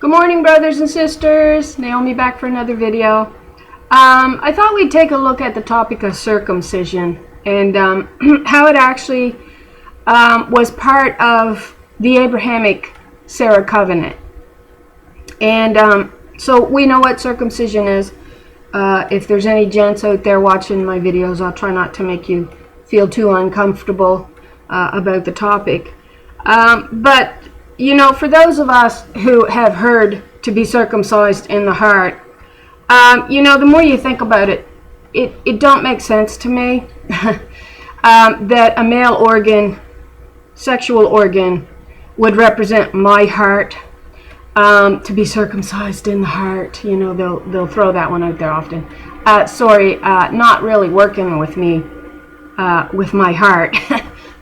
Good morning, brothers and sisters. Naomi back for another video. I thought we'd take a look at the topic of circumcision and how it actually was part of the Abrahamic Sarah covenant. And so we know what circumcision is. If there's any gents out there watching my videos, I'll try not to make you feel too uncomfortable about the topic. But you know, for those of us who have heard to be circumcised in the heart, you know, the more you think about it, it don't make sense to me that a male organ, sexual organ, would represent my heart, to be circumcised in the heart. You know, they'll throw that one out there often. Not really working with me, with my heart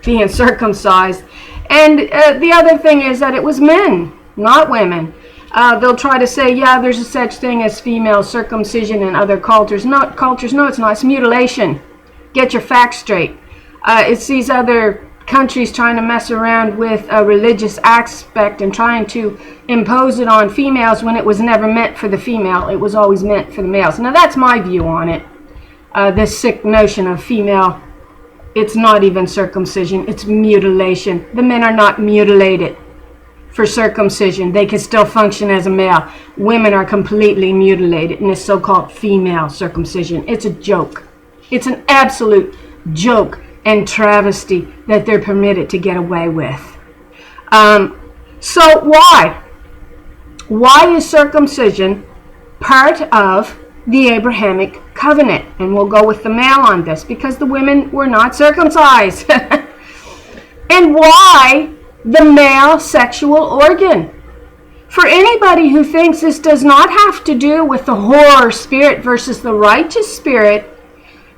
being circumcised. And the other thing is that it was men, not women. They'll try to say, yeah, there's a such thing as female circumcision in other cultures. No, it's not. It's mutilation. Get your facts straight. It's these other countries trying to mess around with a religious aspect and trying to impose it on females when it was never meant for the female. It was always meant for the males. Now, that's my view on it. This sick notion of female. It's not even circumcision, it's mutilation. The men are not mutilated for circumcision. They can still function as a male. Women are completely mutilated in this so-called female circumcision. It's a joke. It's an absolute joke and travesty that they're permitted to get away with. So why? Why is circumcision part of the Abrahamic covenant? And we'll go with the male on this, because the women were not circumcised. And why the male sexual organ? For anybody who thinks this does not have to do with the whore spirit versus the righteous spirit,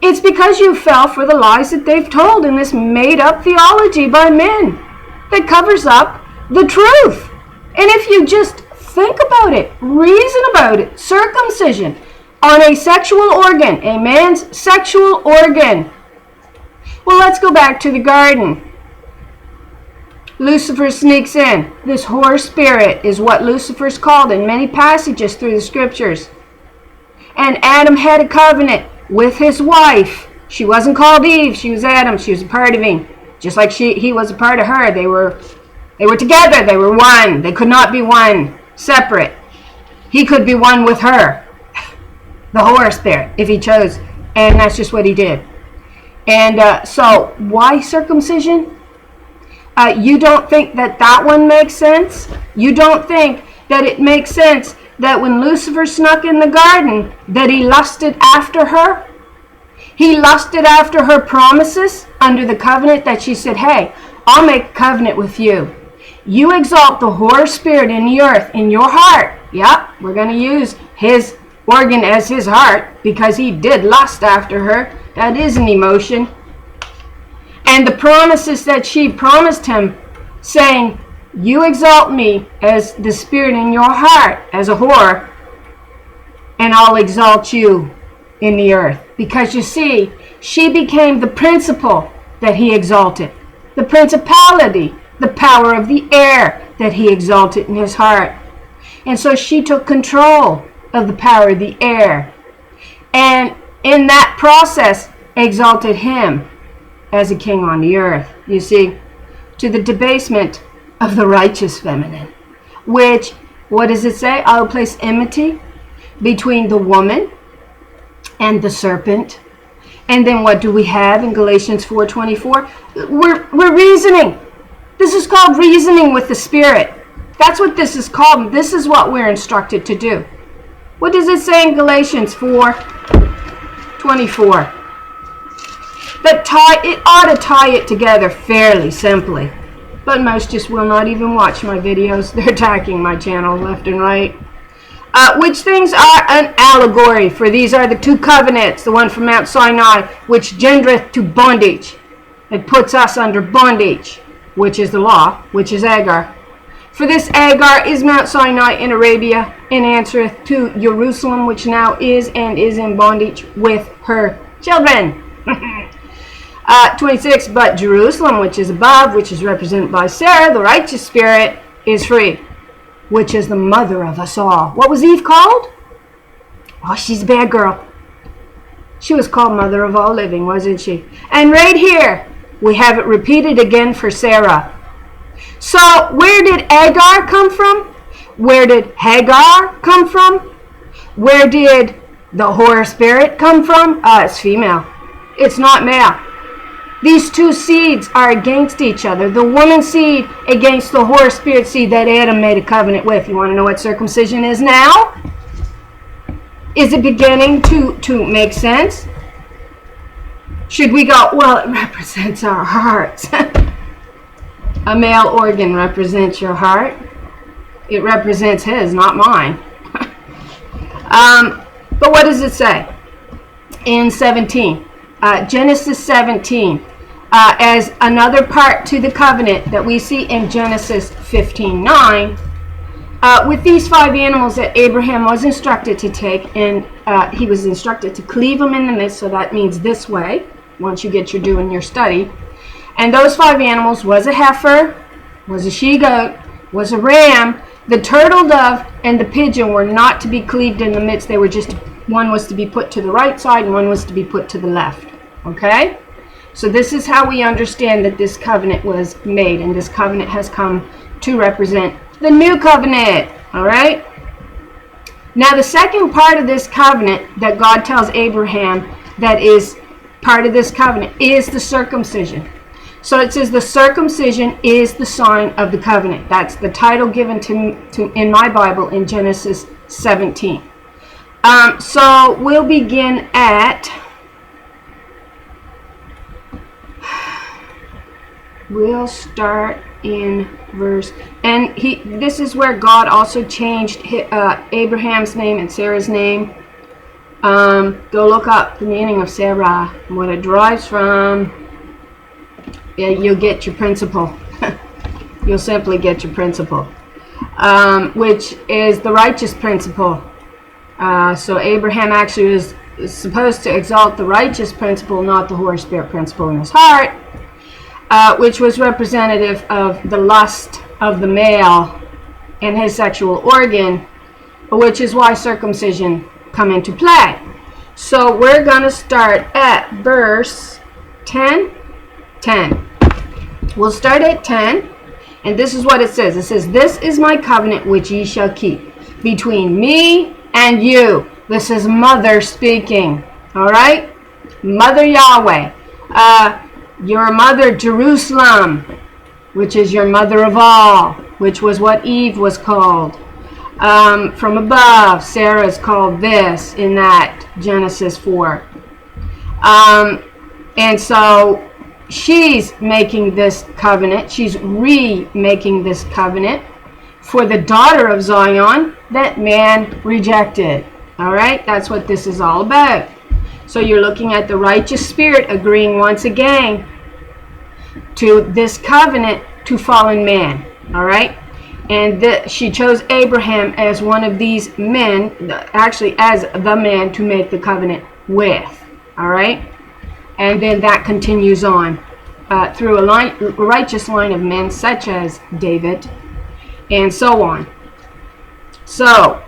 it's because you fell for the lies that they've told in this made-up theology by men that covers up the truth. And if you just think about it, reason about it, circumcision on a sexual organ, a man's sexual organ. Well, let's go back to the garden. Lucifer sneaks in. This whore spirit is what Lucifer's called in many passages through the scriptures. And Adam had a covenant with his wife. She wasn't called Eve, she was Adam. She was a part of him. Just like he was a part of her. They were together, they were one. They could not be one separate. He could be one with her, the whore spirit, if he chose, and that's just what he did. And so why circumcision? You don't think that one makes sense? You don't think that it makes sense that when Lucifer snuck in the garden that he lusted after her? He lusted after her promises under the covenant that she said, hey, I'll make a covenant with you. You exalt the whore spirit in the earth, in your heart. Yep, we're going to use his organ as his heart, because he did lust after her. That is an emotion. And the promises that she promised him, saying, you exalt me as the spirit in your heart, as a whore, and I'll exalt you in the earth. Because you see, she became the principle that he exalted, the principality, the power of the air that he exalted in his heart. And so she took control of the power of the air, and in that process exalted him as a king on the earth, you see, to the debasement of the righteous feminine, which, what does it say? I will place enmity between the woman and the serpent. And then what do we have in Galatians 4:24? We're reasoning. This is called reasoning with the Spirit. That's what this is called. This is what we're instructed to do. What does it say in Galatians 4:24? It ought to tie it together fairly simply. But most just will not even watch my videos. They're attacking my channel left and right. Which things are an allegory, for these are the two covenants, the one from Mount Sinai, which gendereth to bondage. It puts us under bondage, which is the law, which is Agar. For this Agar is Mount Sinai in Arabia, and answereth to Jerusalem, which now is and is in bondage with her children. 26, but Jerusalem, which is above, which is represented by Sarah, the righteous spirit, is free. which is the mother of us all. What was Eve called? Oh, she's a bad girl. She was called mother of all living, wasn't she? And right here, we have it repeated again for Sarah. So where did Agar come from? Where did Hagar come from? Where did the Holy Spirit come from? It's female. It's not male. These two seeds are against each other. The woman seed against the Holy Spirit seed that Adam made a covenant with. You want to know what circumcision is now? Is it beginning to make sense? Should we go, well, it represents our hearts. A male organ represents your heart. It represents his, not mine. But what does it say in 17? Genesis 17, as another part to the covenant that we see in Genesis 15:9, with these 5 animals that Abraham was instructed to take, and he was instructed to cleave them in the midst, so that means this way, once you get your doing your study. And those 5 animals was a heifer, was a she-goat, was a ram. The turtle dove and the pigeon were not to be cleaved in the midst. They were just, one was to be put to the right side and one was to be put to the left. Okay? So this is how we understand that this covenant was made, and this covenant has come to represent the new covenant. Alright? Now the second part of this covenant that God tells Abraham that is part of this covenant is the circumcision. So it says the circumcision is the sign of the covenant. That's the title given to in my Bible in Genesis 17. So we'll begin at, we'll start in verse, and this is where God also changed Abraham's name and Sarah's name. Go look up the meaning of Sarah and what it derives from. Yeah, you'll get your principle. You'll simply get your principle, which is the righteous principle. So Abraham actually was supposed to exalt the righteous principle, not the Holy Spirit principle in his heart, which was representative of the lust of the male and his sexual organ, which is why circumcision come into play. So we're going to start at verse 10. We'll start at 10, and this is what it says. It says, "This is my covenant which ye shall keep between me and you." This is Mother speaking. All right? Mother Yahweh. Your mother Jerusalem, which is your mother of all, which was what Eve was called. From above, Sarah is called this in that Genesis 4. And so she's making this covenant. She's remaking this covenant for the daughter of Zion that man rejected. All right? That's what this is all about. So you're looking at the righteous spirit agreeing once again to this covenant to fallen man. All right? And she chose Abraham as one of these men, actually as the man to make the covenant with. All right? And then that continues on through a righteous line of men such as David and so on. So,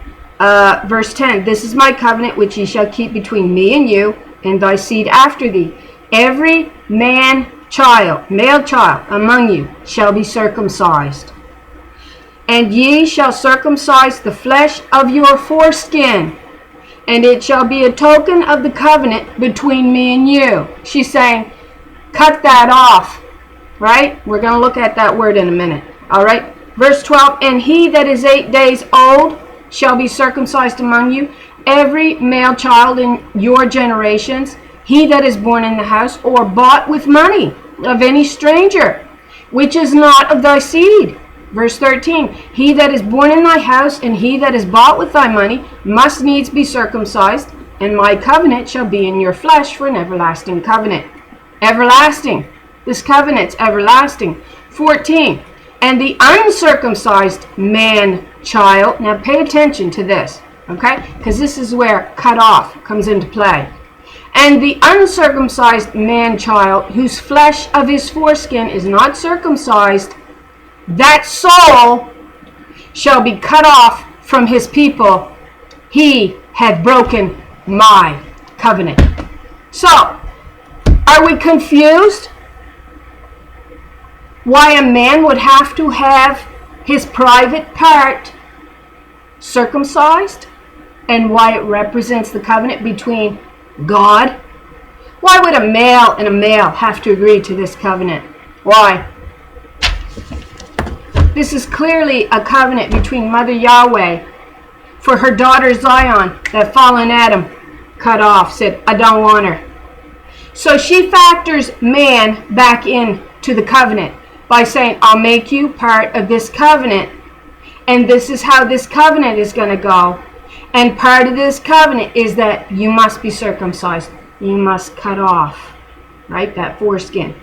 verse 10, "This is my covenant which ye shall keep between me and you, and thy seed after thee. Every male child among you shall be circumcised. And ye shall circumcise the flesh of your foreskin, and it shall be a token of the covenant between me and you." She's saying, cut that off, right? We're going to look at that word in a minute, all right? Verse 12, "And he that is 8 days old shall be circumcised among you, every male child in your generations, he that is born in the house or bought with money of any stranger, which is not of thy seed." Verse 13, "He that is born in thy house and he that is bought with thy money must needs be circumcised, and my covenant shall be in your flesh for an everlasting covenant." Everlasting. This covenant's everlasting. 14, "And the uncircumcised man child," now pay attention to this, okay? Because this is where cut off comes into play. "And the uncircumcised man child, whose flesh of his foreskin is not circumcised, that soul shall be cut off from his people. He hath broken my covenant. So, are we confused why a man would have to have his private part circumcised and why it represents the covenant between God? Why would a male and a male have to agree to this covenant? Why? This is clearly a covenant between Mother Yahweh for her daughter Zion that fallen Adam cut off, said, I don't want her. So she factors man back into the covenant by saying, I'll make you part of this covenant, and this is how this covenant is going to go. And part of this covenant is that you must be circumcised. You must cut off, right, that foreskin.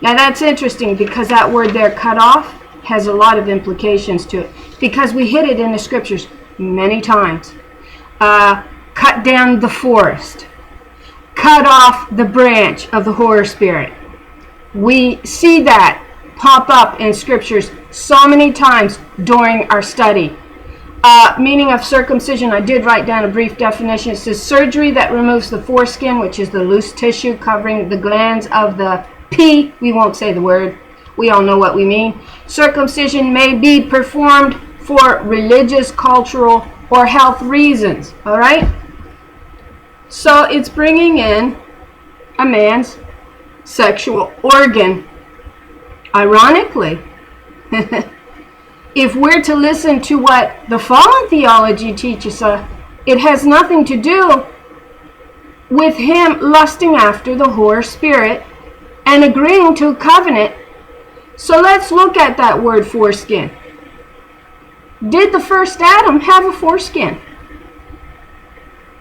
Now that's interesting because that word there, cut off, has a lot of implications to it because we hit it in the scriptures many times. Cut down the forest. Cut off the branch of the horror spirit. We see that pop up in scriptures so many times during our study. Meaning of circumcision, I did write down a brief definition. It says surgery that removes the foreskin, which is the loose tissue covering the glands of the pee. We won't say the word. We all know what we mean. Circumcision may be performed for religious, cultural, or health reasons. All right? So it's bringing in a man's sexual organ. Ironically, if we're to listen to what the fallen theology teaches us, it has nothing to do with him lusting after the whore spirit and agreeing to a covenant. So let's look at that word foreskin. Did the first Adam have a foreskin?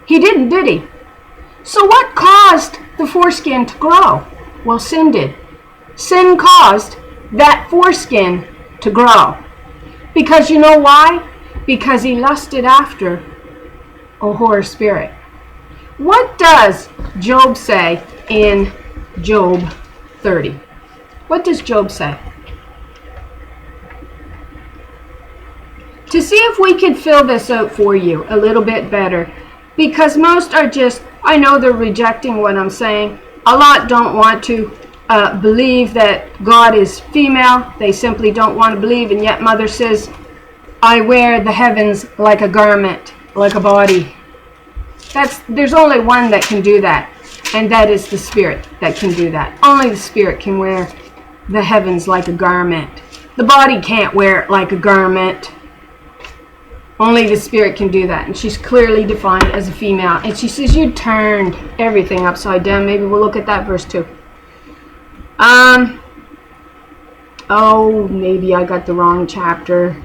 He didn't, did he? So what caused the foreskin to grow? Well, sin did. Sin caused that foreskin to grow. Because you know why? Because he lusted after a whore spirit. What does Job say in Job 30? What does Job say? To see if we can fill this out for you a little bit better, because most are just, I know they're rejecting what I'm saying. A lot don't want to believe that God is female. They simply don't want to believe, and yet Mother says, I wear the heavens like a garment, like a body. There's only one that can do that, and that is the Spirit that can do that. Only the Spirit can wear the heavens like a garment. The body can't wear it like a garment. Only the Spirit can do that. And she's clearly defined as a female. And she says, you turned everything upside down. Maybe we'll look at that verse too. Oh, maybe I got the wrong chapter.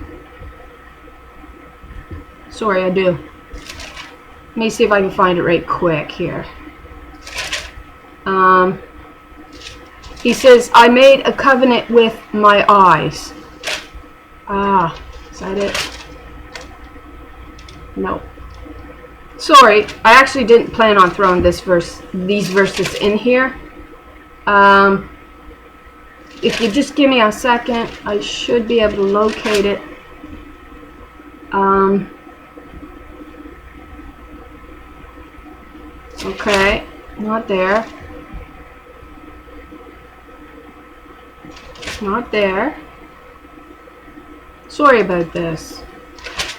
Sorry, I do. Let me see if I can find it right quick here. He says, I made a covenant with my eyes. Is that it? No. Sorry, I actually didn't plan on throwing these verses in here. If you just give me a second, I should be able to locate it. Okay, not there. Not there. Sorry about this.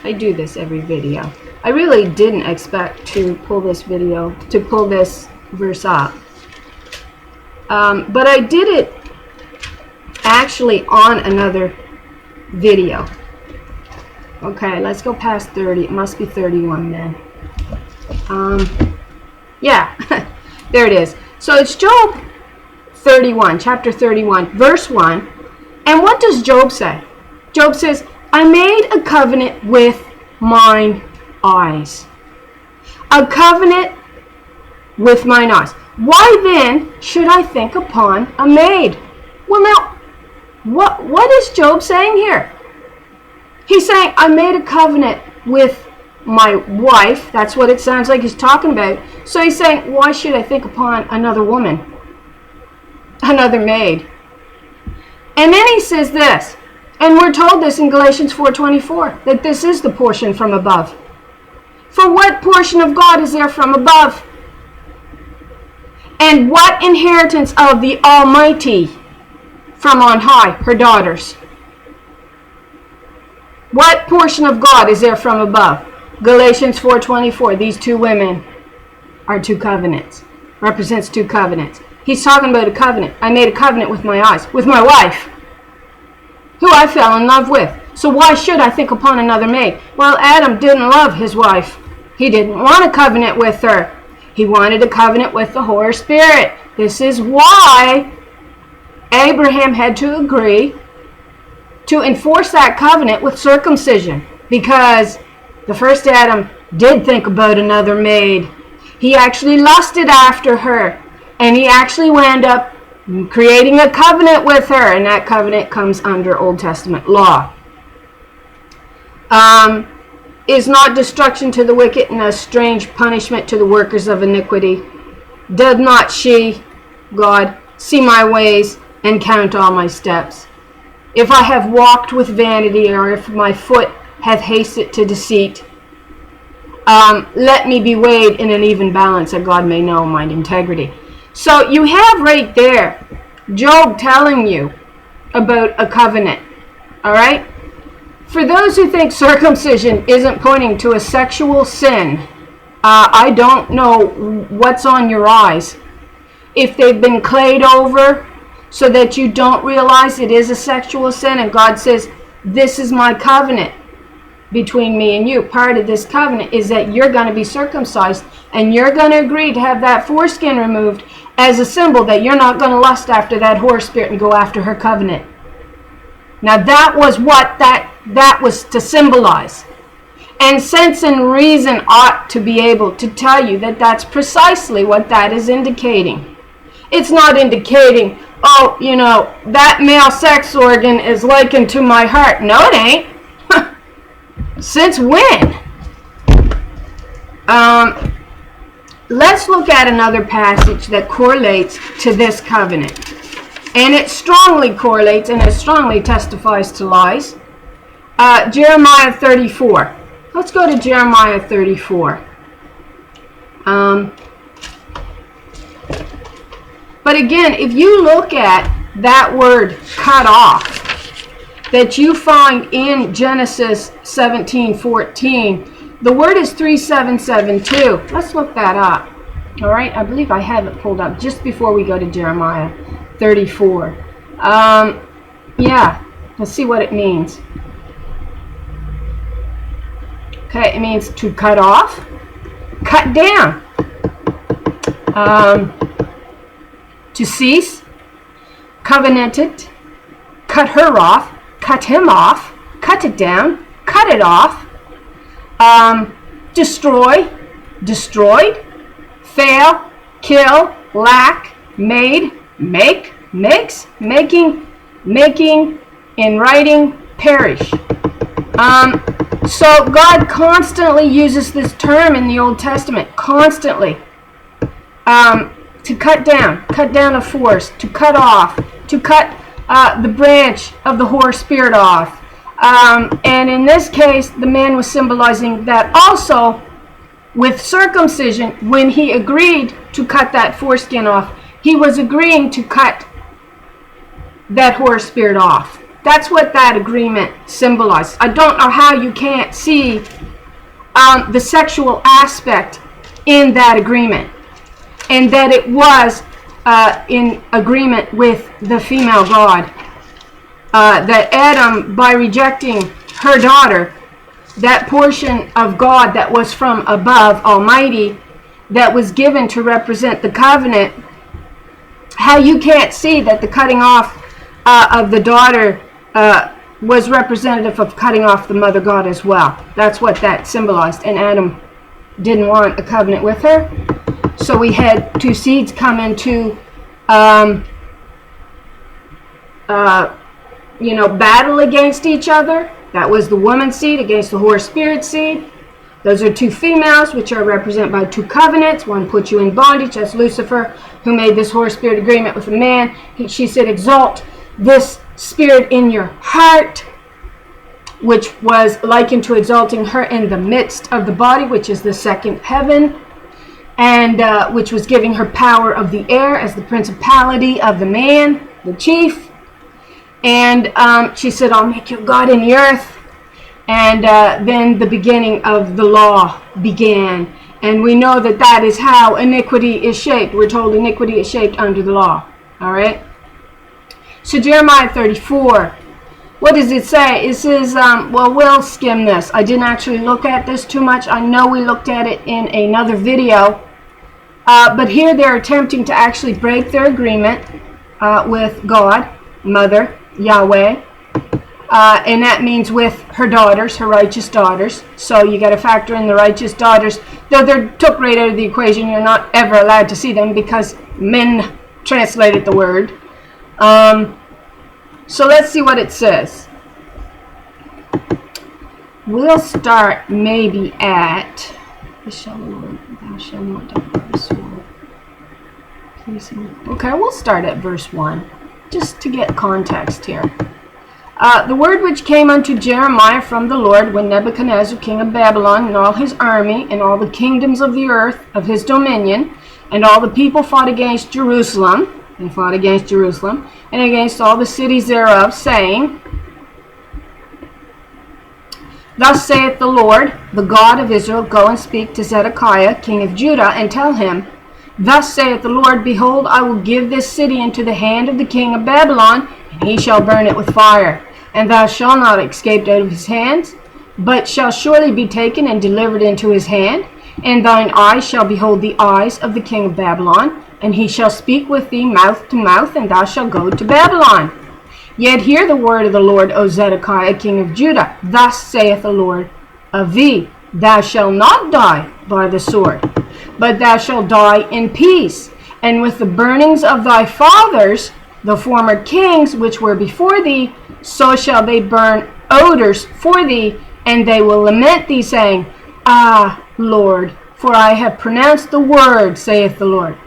I do this every video. I really didn't expect to pull this verse up. But I did it actually on another video. Okay, let's go past 30. It must be 31 then. Yeah, there it is. So it's Job 31, chapter 31, verse 1. And what does Job say? Job says, I made a covenant with mine eyes. A covenant with mine eyes. Why then should I think upon a maid? Well, now, what is Job saying here? He's saying, I made a covenant with my wife. That's what it sounds like he's talking about. So he's saying, why should I think upon another woman? Another maid. And then he says this. And we're told this in Galatians 4:24, that this is the portion from above. For what portion of God is there from above? And what inheritance of the Almighty from on high, her daughters? What portion of God is there from above? Galatians 4:24, these two women are two covenants. Represents two covenants. He's talking about a covenant. I made a covenant with my eyes, with my wife, who I fell in love with. So why should I think upon another maid? Well, Adam didn't love his wife. He didn't want a covenant with her. He wanted a covenant with the Holy Spirit. This is why Abraham had to agree to enforce that covenant with circumcision, because the first Adam did think about another maid. He actually lusted after her, and he actually wound up creating a covenant with her, and that covenant comes under Old Testament law. Is not destruction to the wicked and a strange punishment to the workers of iniquity? Does not she, God, see my ways and count all my steps? If I have walked with vanity, or if my foot hath hasted to deceit, let me be weighed in an even balance, that God may know mine integrity. So you have right there Job telling you about a covenant. All right? For those who think circumcision isn't pointing to a sexual sin, I don't know what's on your eyes. If they've been clayed over so that you don't realize it is a sexual sin, and God says, this is my covenant between me and you. Part of this covenant is that you're going to be circumcised, and you're going to agree to have that foreskin removed as a symbol that you're not going to lust after that whore spirit and go after her covenant. Now that was what that was to symbolize. And sense and reason ought to be able to tell you that that's precisely what that is indicating. It's not indicating, oh, you know, that male sex organ is likened to my heart. No, it ain't. Since when? Let's look at another passage that correlates to this covenant. And it strongly correlates, and it strongly testifies to lies. Jeremiah 34. Let's go to Jeremiah 34. But again, if you look at that word cut off that you find in Genesis 17:14, the word is 3772. Let's look that up. All right, I believe I have it pulled up just before we go to Jeremiah 34. Yeah, let's see what it means. Okay, it means to cut off, cut down, to cease, covenanted, cut her off, cut him off, cut it down, cut it off, destroy, destroyed, fail, kill, lack, made, make, makes, making, in writing, perish. So God constantly uses this term in the Old Testament, constantly, to cut down a force, to cut off, to cut the branch of the whore spirit off. And in this case, the man was symbolizing that also with circumcision. When he agreed to cut that foreskin off, he was agreeing to cut that whore spirit off. That's what that agreement symbolized. I don't know how you can't see the sexual aspect in that agreement, and that it was in agreement with the female God. That Adam, by rejecting her daughter, that portion of God that was from above, Almighty, that was given to represent the covenant, how you can't see that the cutting off of the daughter was representative of cutting off the mother God as well. That's what that symbolized. And Adam didn't want a covenant with her. So we had two seeds come into battle against each other. That was the woman's seed against the whore spirit seed. Those are two females, which are represented by two covenants. One puts you in bondage. That's Lucifer, who made this whore spirit agreement with a man. She said, exalt this spirit in your heart. which was likened to exalting her in the midst of the body, which is the second heaven, and which was giving her power of the air as the principality of the man, the chief. And she said, I'll make you God in the earth. And then the beginning of the law began. And we know that that is how iniquity is shaped. We're told iniquity is shaped under the law. All right? So Jeremiah 34. What does it say? It says, well, we'll skim this. I didn't actually look at this too much. I know we looked at it in another video. But here they're attempting to actually break their agreement with God, Mother, Yahweh. And that means with her daughters, her righteous daughters. So you got to factor in the righteous daughters. Though they're took right out of the equation, you're not ever allowed to see them because men translated the word. So let's see what it says. We'll start maybe at, thou shalt not die by the sword. Okay, we'll start at verse 1, just to get context here. The word which came unto Jeremiah from the Lord when Nebuchadnezzar, king of Babylon, and all his army, and all the kingdoms of the earth of his dominion, and all the people fought against Jerusalem, and against all the cities thereof, saying, Thus saith the Lord, the God of Israel, Go and speak to Zedekiah, king of Judah, and tell him, Thus saith the Lord, Behold, I will give this city into the hand of the king of Babylon, and he shall burn it with fire. And thou shalt not escape out of his hands, but shall surely be taken and delivered into his hand. And thine eyes shall behold the eyes of the king of Babylon, and he shall speak with thee mouth to mouth, and thou shalt go to Babylon. Yet hear the word of the Lord, O Zedekiah, king of Judah. Thus saith the Lord of thee, Thou shalt not die by the sword, but thou shalt die in peace. And with the burnings of thy fathers, the former kings which were before thee, so shall they burn odors for thee, and they will lament thee, saying, Ah, Lord, for I have pronounced the word, saith the Lord.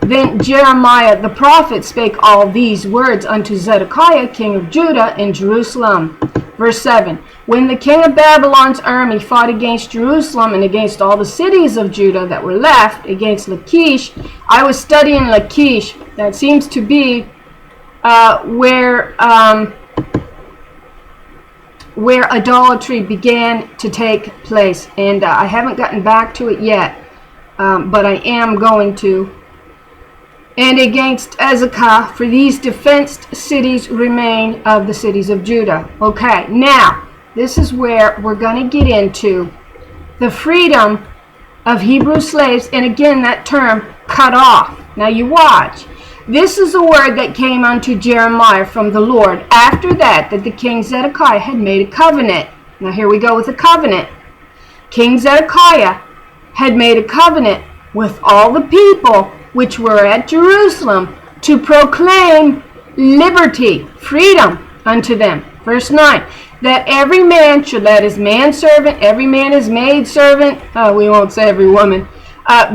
Then Jeremiah the prophet spake all these words unto Zedekiah, king of Judah, in Jerusalem. Verse 7. When the king of Babylon's army fought against Jerusalem and against all the cities of Judah that were left, against Lachish, I was studying Lachish. That seems to be where idolatry began to take place. And I haven't gotten back to it yet, but I am going to. And against Ezekiel, for these defenced cities remain of the cities of Judah. Okay, now, this is where we're going to get into the freedom of Hebrew slaves, and again, that term, cut off. Now you watch. This is the word that came unto Jeremiah from the Lord after that the king Zedekiah had made a covenant. Now here we go with a covenant. King Zedekiah had made a covenant with all the people which were at Jerusalem to proclaim liberty, freedom unto them. Verse 9, that every man should let his manservant, every man his maidservant, we won't say every woman,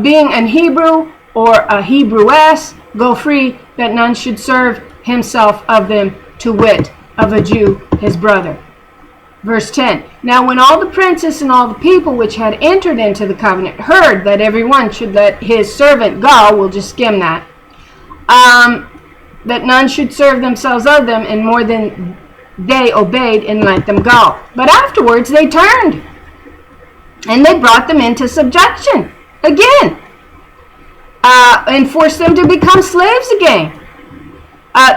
being an Hebrew or a Hebrewess, go free, that none should serve himself of them, to wit, of a Jew his brother. Verse 10, now when all the princes and all the people which had entered into the covenant heard that every one should let his servant go, we'll just skim that, that none should serve themselves of them, and more than they obeyed and let them go. But afterwards they turned, and they brought them into subjection again, and forced them to become slaves again.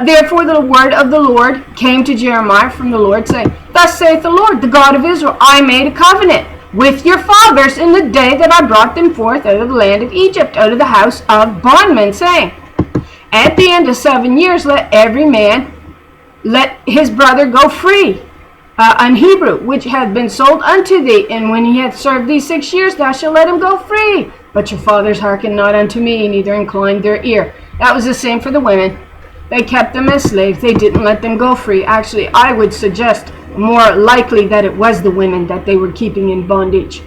Therefore the word of the Lord came to Jeremiah from the Lord, saying, Thus saith the Lord, the God of Israel, I made a covenant with your fathers in the day that I brought them forth out of the land of Egypt, out of the house of bondmen, saying, At the end of 7 years let every man let his brother go free, an Hebrew, which hath been sold unto thee, and when he hath served thee 6 years, thou shalt let him go free. But your fathers hearkened not unto me, neither inclined their ear. That was the same for the women. They kept them as slaves. They didn't let them go free. Actually, I would suggest more likely that it was the women that they were keeping in bondage.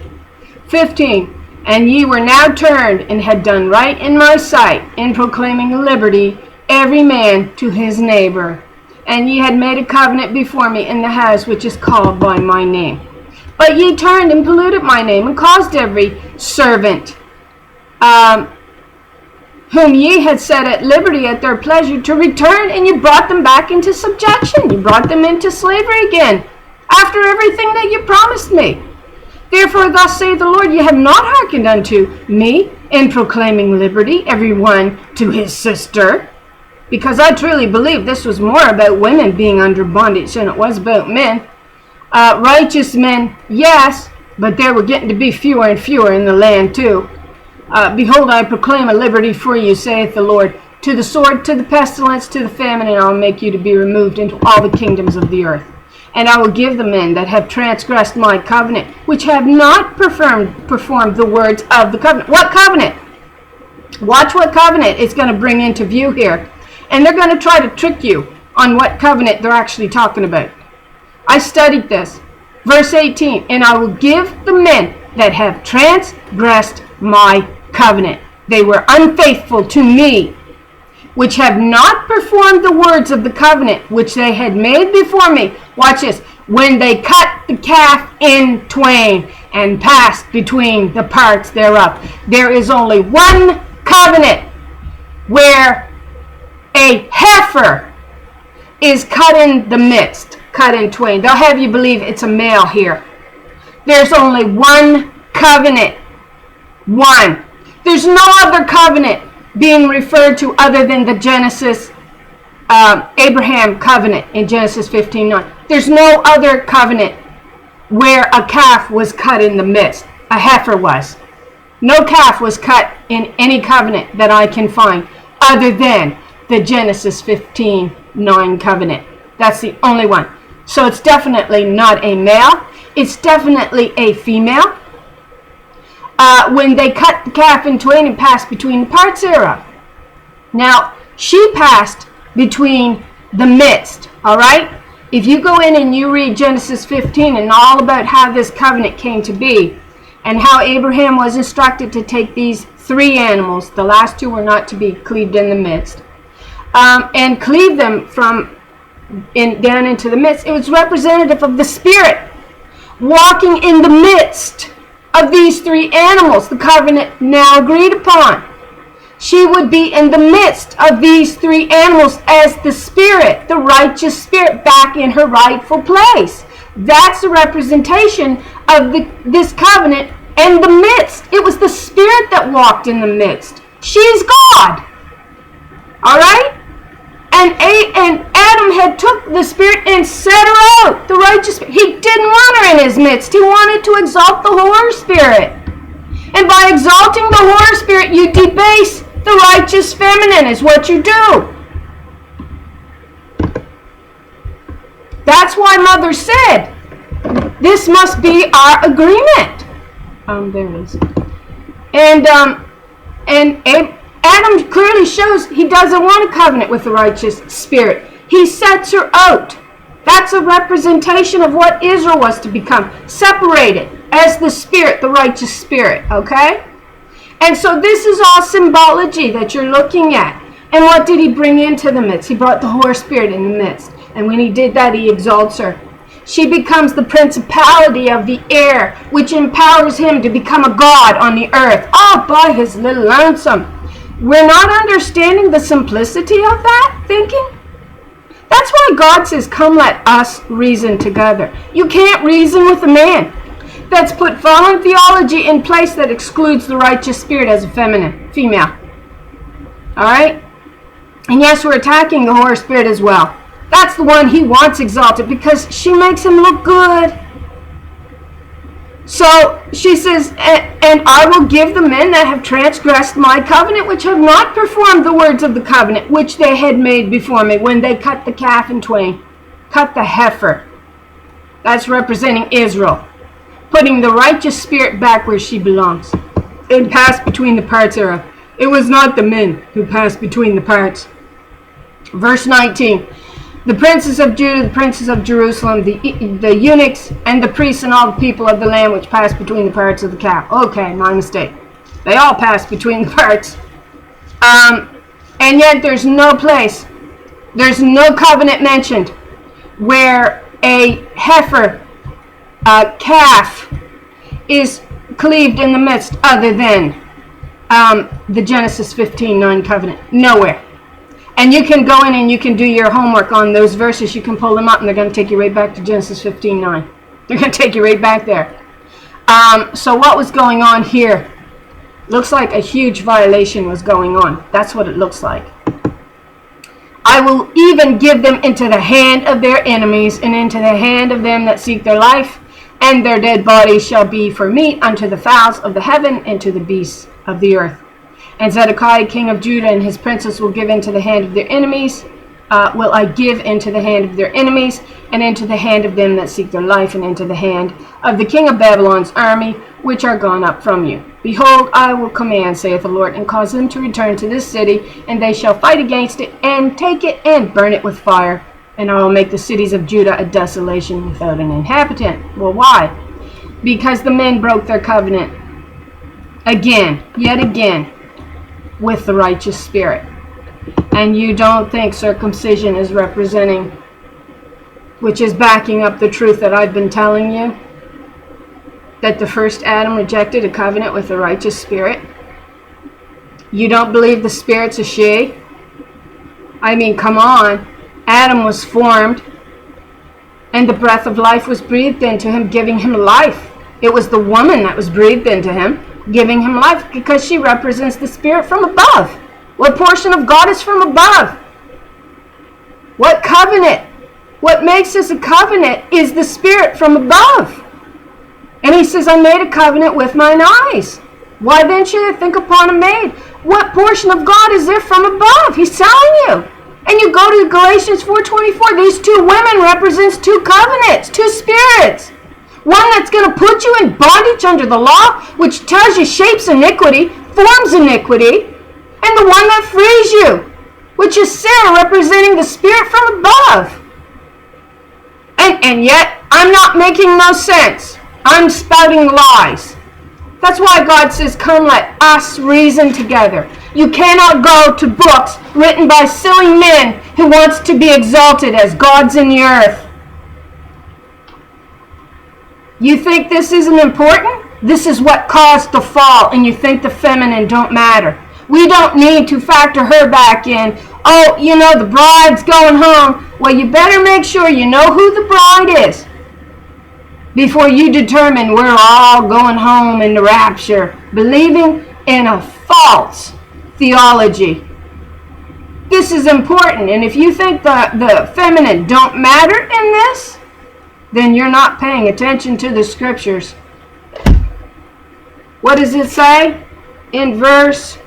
15. And ye were now turned, and had done right in my sight, in proclaiming liberty, every man to his neighbor. and ye had made a covenant before me in the house which is called by my name. But ye turned and polluted my name, and caused every servant whom ye had set at liberty at their pleasure to return, and you brought them back into subjection. You brought them into slavery again, after everything that you promised me. Therefore thus saith the Lord, ye have not hearkened unto me in proclaiming liberty, every one to his sister. Because I truly believe this was more about women being under bondage than it was about men. Righteous men, yes, but there were getting to be fewer and fewer in the land too. Behold, I proclaim a liberty for you, saith the Lord. To the sword, to the pestilence, to the famine, and I will make you to be removed into all the kingdoms of the earth. And I will give the men that have transgressed my covenant, which have not performed the words of the covenant. What covenant? Watch what covenant it's going to bring into view here. And they're going to try to trick you on what covenant they're actually talking about. I studied this. Verse 18, and I will give the men that have transgressed my covenant. They were unfaithful to me, which have not performed the words of the covenant which they had made before me. Watch this. When they cut the calf in twain and passed between the parts thereof. There is only one covenant where a heifer is cut in the midst, cut in twain. They'll have you believe it's a male here. There's only one covenant. One. There's no other covenant being referred to other than the Genesis Abraham covenant in Genesis 15:9. There's no other covenant where a calf was cut in the midst. A heifer was. No calf was cut in any covenant that I can find other than the Genesis 15:9 covenant. That's the only one. So it's definitely not a male. It's definitely a female. When they cut the calf in twain and passed between the parts thereof. Now, she passed between the midst, all right? If you go in and you read Genesis 15 and all about how this covenant came to be, and how Abraham was instructed to take these three animals, the last two were not to be cleaved in the midst, and cleave them from down into the midst. It was representative of the Spirit walking in the midst of these three animals, the covenant now agreed upon. She would be in the midst of these three animals as the Spirit, the righteous Spirit, back in her rightful place. That's the representation of this covenant and the midst. It was the Spirit that walked in the midst. She's God. All right? And Adam had took the Spirit and set her out, the righteous Spirit. He didn't want her in his midst. He wanted to exalt the whore spirit. And by exalting the whore spirit, you debase the righteous feminine, is what you do. That's why Mother said, this must be our agreement. There it is. And Adam clearly shows he doesn't want a covenant with the righteous spirit. He sets her out. That's a representation of what Israel was to become. Separated as the spirit, the righteous spirit. Okay? And so this is all symbology that you're looking at. And what did he bring into the midst? He brought the whore spirit in the midst. And when he did that, he exalts her. She becomes the principality of the air, which empowers him to become a god on the earth. All by his little lonesome. We're not understanding the simplicity of that thinking. That's why God says, come let us reason together. You can't reason with a man that's put fallen theology in place that excludes the righteous spirit as a female. All right? And yes, we're attacking the whore spirit as well. That's the one he wants exalted because she makes him look good. So she says, and I will give the men that have transgressed my covenant, which have not performed the words of the covenant, which they had made before me, when they cut the calf in twain, cut the heifer. That's representing Israel, putting the righteous spirit back where she belongs, and passed between the parts thereof. It was not the men who passed between the parts. Verse 19. The princes of Judah, the princes of Jerusalem, the eunuchs, and the priests, and all the people of the land which passed between the parts of the calf. Okay, my mistake. They all passed between the parts. And yet there's no place There's no covenant mentioned where a heifer, a calf, is cleaved in the midst other than the Genesis 15:9 covenant. Nowhere. And you can go in and you can do your homework on those verses. You can pull them up and they're going to take you right back to Genesis 15:9. They're going to take you right back there. So what was going on here? Looks like a huge violation was going on. That's what it looks like. I will even give them into the hand of their enemies and into the hand of them that seek their life, and their dead bodies shall be for meat unto the fowls of the heaven and to the beasts of the earth. And Zedekiah king of Judah and his princes will give into the hand of their enemies, will I give into the hand of their enemies, and into the hand of them that seek their life, and into the hand of the king of Babylon's army, which are gone up from you. Behold, I will command, saith the Lord, and cause them to return to this city, and they shall fight against it, and take it, and burn it with fire. And I will make the cities of Judah a desolation without an inhabitant. Well, why? Because the men broke their covenant again, yet again, with the righteous spirit. And you don't think circumcision is representing, which is backing up the truth that I've been telling you, that the first Adam rejected a covenant with the righteous spirit? You don't believe the spirit's a she? I mean, come on. Adam was formed, and the breath of life was breathed into him, giving him life. It was the woman that was breathed into him, giving him life, because she represents the spirit from above. What portion of God is from above? What covenant? What makes this a covenant is the spirit from above. And he says, I made a covenant with mine eyes. Why then should I think upon a maid? What portion of God is there from above? He's telling you. And you go to Galatians 4:24. These two women represents two covenants, two spirits. One that's going to put you in bondage under the law, which tells you shapes iniquity, forms iniquity, and the one that frees you, which is Sarah, representing the spirit from above. And yet, I'm not making no sense. I'm spouting lies. That's why God says, come let us reason together. You cannot go to books written by silly men who wants to be exalted as gods in the earth. You think this isn't important? This is what caused the fall, and you think the feminine don't matter. We don't need to factor her back in. Oh, you know, the bride's going home. Well, you better make sure you know who the bride is before you determine we're all going home in the rapture, believing in a false theology. This is important, and if you think the feminine don't matter in this, then you're not paying attention to the scriptures. What does it say in verse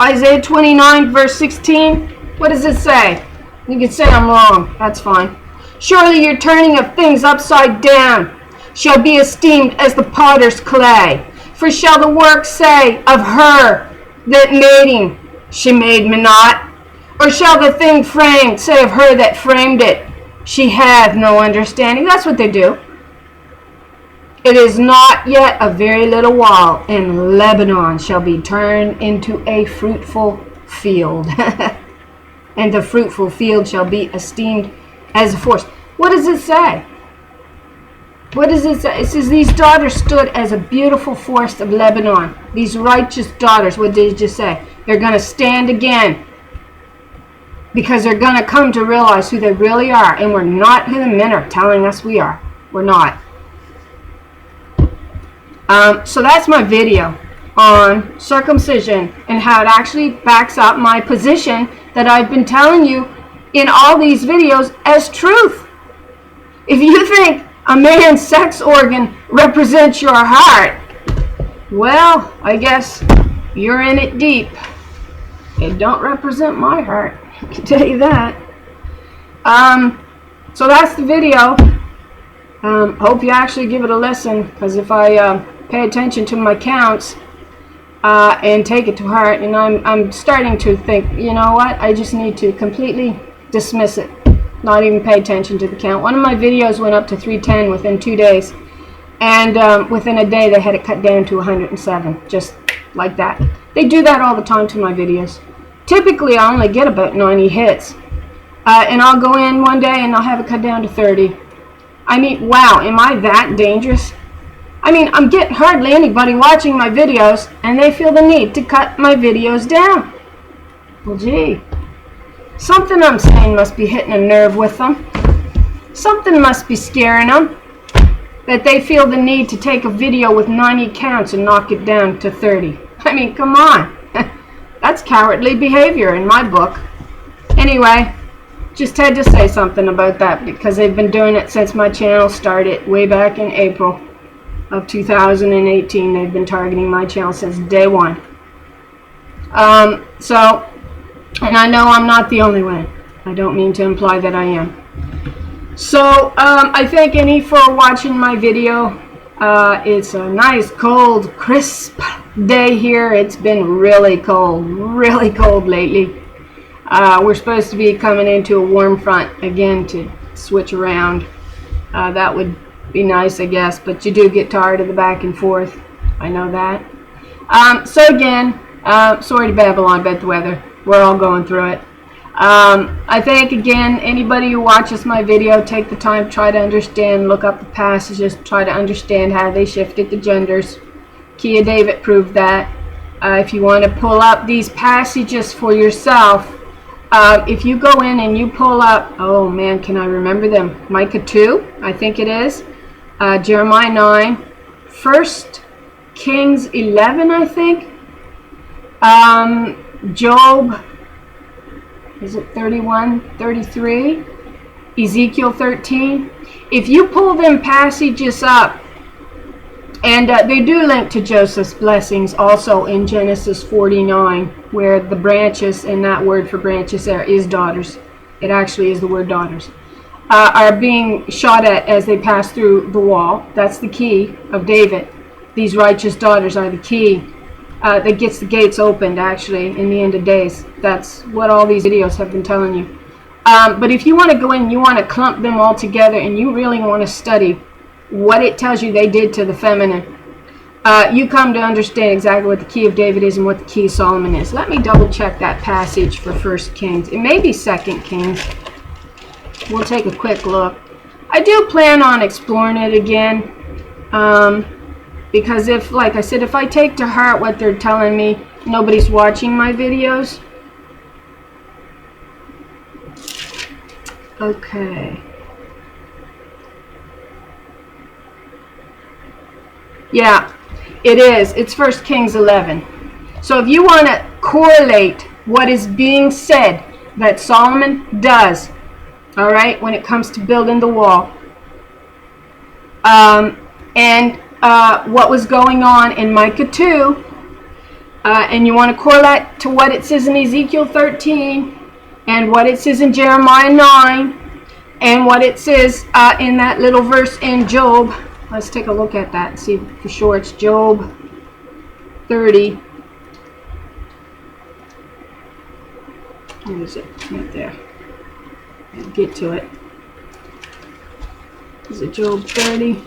Isaiah 29 verse 16? What does it say? You can say I'm wrong. That's fine. Surely your turning of things upside down shall be esteemed as the potter's clay. For shall the work say of her that made him, she made me not? Or shall the thing framed say of her that framed it, she hath no understanding? That's what they do. It is not yet a very little while, and Lebanon shall be turned into a fruitful field. And the fruitful field shall be esteemed as a forest. What does it say? What does it say? It says these daughters stood as a beautiful forest of Lebanon. These righteous daughters, what did it just say? They're going to stand again. Because they're going to come to realize who they really are. And we're not who the men are telling us we are. We're not. So that's my video on circumcision and how it actually backs up my position that I've been telling you in all these videos as truth. If you think a man's sex organ represents your heart, well, I guess you're in it deep. It don't represent my heart, I can tell you that. So that's the video. Hope you actually give it a listen, because if I pay attention to my counts and take it to heart, and I'm starting to think, you know what, I just need to completely dismiss it, not even pay attention to the count. One of my videos went up to 310 within 2 days, and within a day they had it cut down to 107, just like that. They do that all the time to my videos. typically I only get about 90 hits. And I'll go in one day and I'll have it cut down to 30. I mean, wow, am I that dangerous? I mean, I'm getting hardly anybody watching my videos, and they feel the need to cut my videos down. Well, gee, something I'm saying must be hitting a nerve with them. Something must be scaring them, that they feel the need to take a video with 90 counts and knock it down to 30. I mean, come on. That's cowardly behavior in my book. Anyway, just had to say something about that because they've been doing it since my channel started way back in April of 2018. They've been targeting my channel since day one. And I know I'm not the only one. I don't mean to imply that I am. So I thank any for watching my video. It's a nice, cold, crisp day here. It's been really cold lately. We're supposed to be coming into a warm front again to switch around. That would be nice, I guess, but you do get tired of the back and forth. I know that. So again, sorry to babble on about the weather. We're all going through it. I thank again anybody who watches my video. Take the time to try to understand, look up the passages, try to understand how they shifted the genders. Key of David proved that. If you want to pull up these passages for yourself, if you go in and you pull up, oh man, can I remember them? Micah 2, I think it is. Jeremiah 9, 1 Kings 11, I think. Job, is it 31, 33? Ezekiel 13. If you pull them passages up, and they do link to Joseph's blessings also in Genesis 49, where the branches, and that word for branches there is daughters. It actually is the word daughters. Are being shot at as they pass through the wall. That's the key of David. These righteous daughters are the key that gets the gates opened, actually, in the end of days. That's what all these videos have been telling you. But if you want to go in, you want to clump them all together, and you really want to study what it tells you they did to the feminine, you come to understand exactly what the key of David is and what the key of Solomon is. Let me double check that passage for 1 Kings. It may be 2 Kings. We'll take a quick look. I do plan on exploring it again, because if, like I said, if I take to heart what they're telling me, nobody's watching my videos. Okay. Yeah, it is. It's 1 Kings 11. So if you want to correlate what is being said that Solomon does, all right, when it comes to building the wall, and what was going on in Micah 2, and you want to correlate to what it says in Ezekiel 13, and what it says in Jeremiah 9, and what it says in that little verse in Job. Let's take a look at that and see for sure. It's Job 30. Where is it? Right there. I'll get to it. Is it Job 30?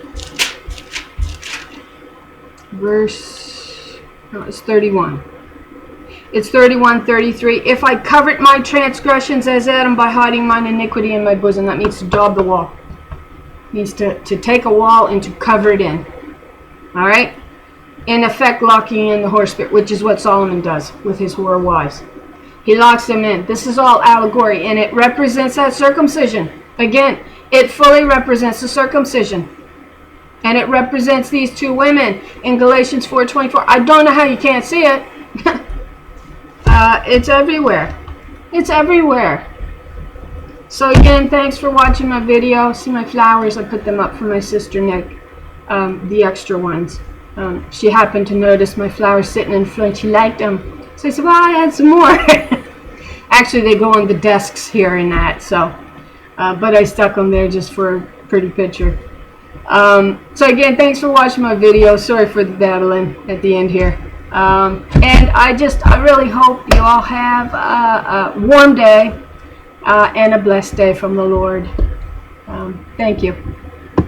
Verse, no, it's 31. It's 31, 33. If I covered my transgressions as Adam by hiding mine iniquity in my bosom, that means to daub the wall. Means to take a wall and to cover it in. All right? In effect, locking in the whore spirit, which is what Solomon does with his whore wives. He locks them in. This is all allegory, and it represents that circumcision. Again, it fully represents the circumcision. And it represents these two women in Galatians 4:24. I don't know how you can't see it. It's everywhere. It's everywhere. So again, thanks for watching my video. See my flowers? I put them up for my sister Nick, the extra ones. She happened to notice my flowers sitting in front. She liked them. So I said, well, I had some more. Actually, they go on the desks here and that. So, but I stuck them there just for a pretty picture. So again, thanks for watching my video. Sorry for the babbling at the end here. And I really hope you all have a warm day. And a blessed day from the Lord. Thank you.